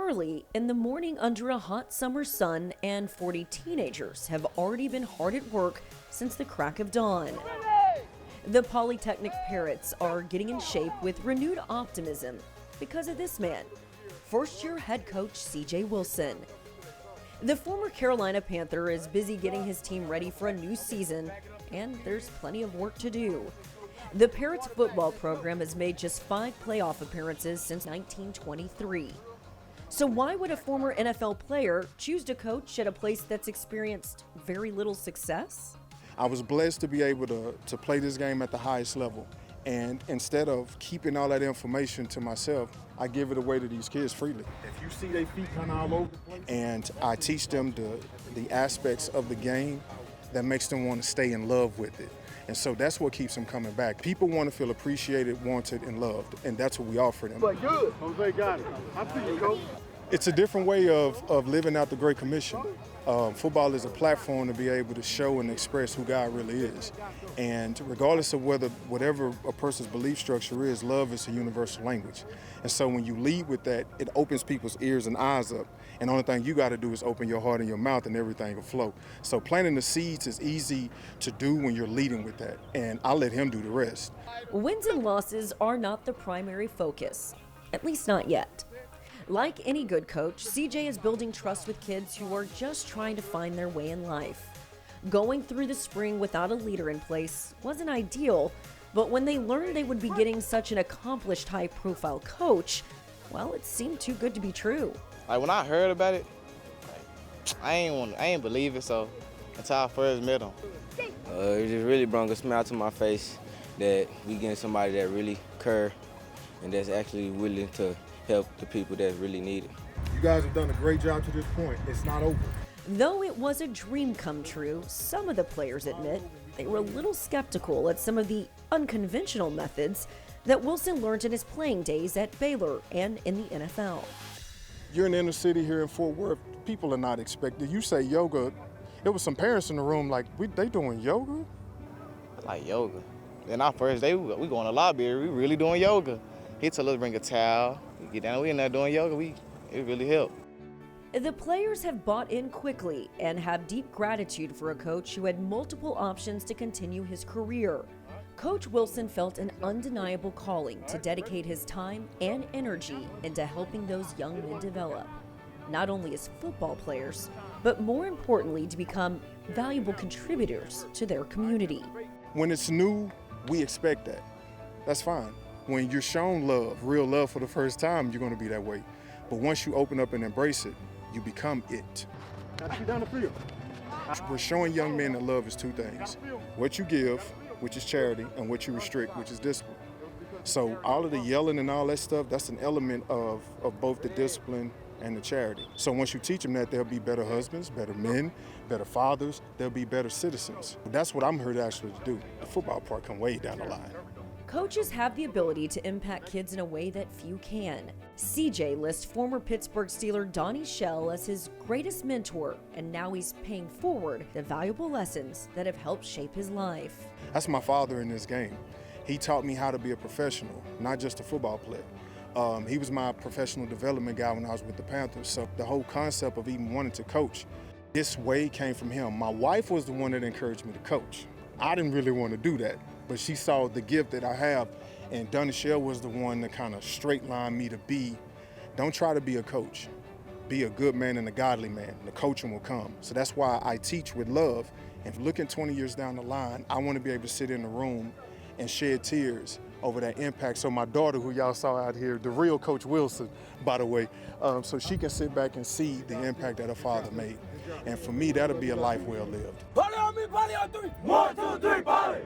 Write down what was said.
Early in the morning under a hot summer sun, and 40 teenagers have already been hard at work since the crack of dawn. The Polytechnic Parrots are getting in shape with renewed optimism because of this man, first-year head coach C.J. Wilson. The former Carolina Panther is busy getting his team ready for a new season, and there's plenty of work to do. The Parrots football program has made just 5 playoff appearances since 1923. So why would a former NFL player choose to coach at a place that's experienced very little success? I was blessed to be able to play this game at the highest level. And instead of keeping all that information to myself, I give it away to these kids freely. If you see their feet kind of all over the place. And I teach them the aspects of the game that makes them want to stay in love with it. And so that's what keeps them coming back. People want to feel appreciated, wanted, and loved, and that's what we offer them. But good. Jose got it. I see you, Coach. It's a different way of living out the Great Commission. Football is a platform to be able to show and express who God really is. And regardless of whatever a person's belief structure is, love is a universal language. And so when you lead with that, it opens people's ears and eyes up. And the only thing you got to do is open your heart and your mouth, and everything will flow. So planting the seeds is easy to do when you're leading with that. And I'll let him do the rest. Wins and losses are not the primary focus, at least not yet. Like any good coach, CJ is building trust with kids who are just trying to find their way in life. Going through the spring without a leader in place wasn't ideal, but when they learned they would be getting such an accomplished high-profile coach, well, it seemed too good to be true. Like when I heard about it, I ain't believe it, so until I first met him. It just really brought a smile to my face that we getting somebody that really care and that's actually willing to help the people that really need it. You guys have done a great job to this point. It's not over. Though it was a dream come true, some of the players admit they were a little skeptical at some of the unconventional methods that Wilson learned in his playing days at Baylor and in the NFL. You're in the inner city here in Fort Worth. People are not expected. You say yoga. There was some parents in the room like, they doing yoga? I like yoga. Then our first day, we go in the lobby, we really doing yoga. He told us to bring a towel. We get down, we in there doing yoga. It really helped. The players have bought in quickly and have deep gratitude for a coach who had multiple options to continue his career. Coach Wilson felt an undeniable calling to dedicate his time and energy into helping those young men develop, not only as football players, but more importantly to become valuable contributors to their community. When it's new, we expect that. That's fine. When you're shown love, real love for the first time, you're going to be that way. But once you open up and embrace it, you become it. Gotta get down the field. We're showing young men that love is 2 things. What you give, which is charity, and what you restrict, which is discipline. So all of the yelling and all that stuff, that's an element of both the discipline and the charity. So once you teach them that, they'll be better husbands, better men, better fathers, they'll be better citizens. That's what I'm here to actually do. The football part come way down the line. Coaches have the ability to impact kids in a way that few can. CJ lists former Pittsburgh Steeler Donnie Shell as his greatest mentor, and now he's paying forward the valuable lessons that have helped shape his life. That's my father in this game. He taught me how to be a professional, not just a football player. He was my professional development guy when I was with the Panthers, so the whole concept of even wanting to coach, this way came from him. My wife was the one that encouraged me to coach. I didn't really want to do that, but she saw the gift that I have, and Donnie Shell was the one that kind of straight line me to don't try to be a coach. Be a good man and a godly man. The coaching will come. So that's why I teach with love. And looking 20 years down the line, I want to be able to sit in the room and shed tears over that impact. So my daughter, who y'all saw out here, the real Coach Wilson, by the way, so she can sit back and see the impact that her father made. And for me, that'll be a life well lived. Poly on me, poly on 3. 1, 2, 3, poly.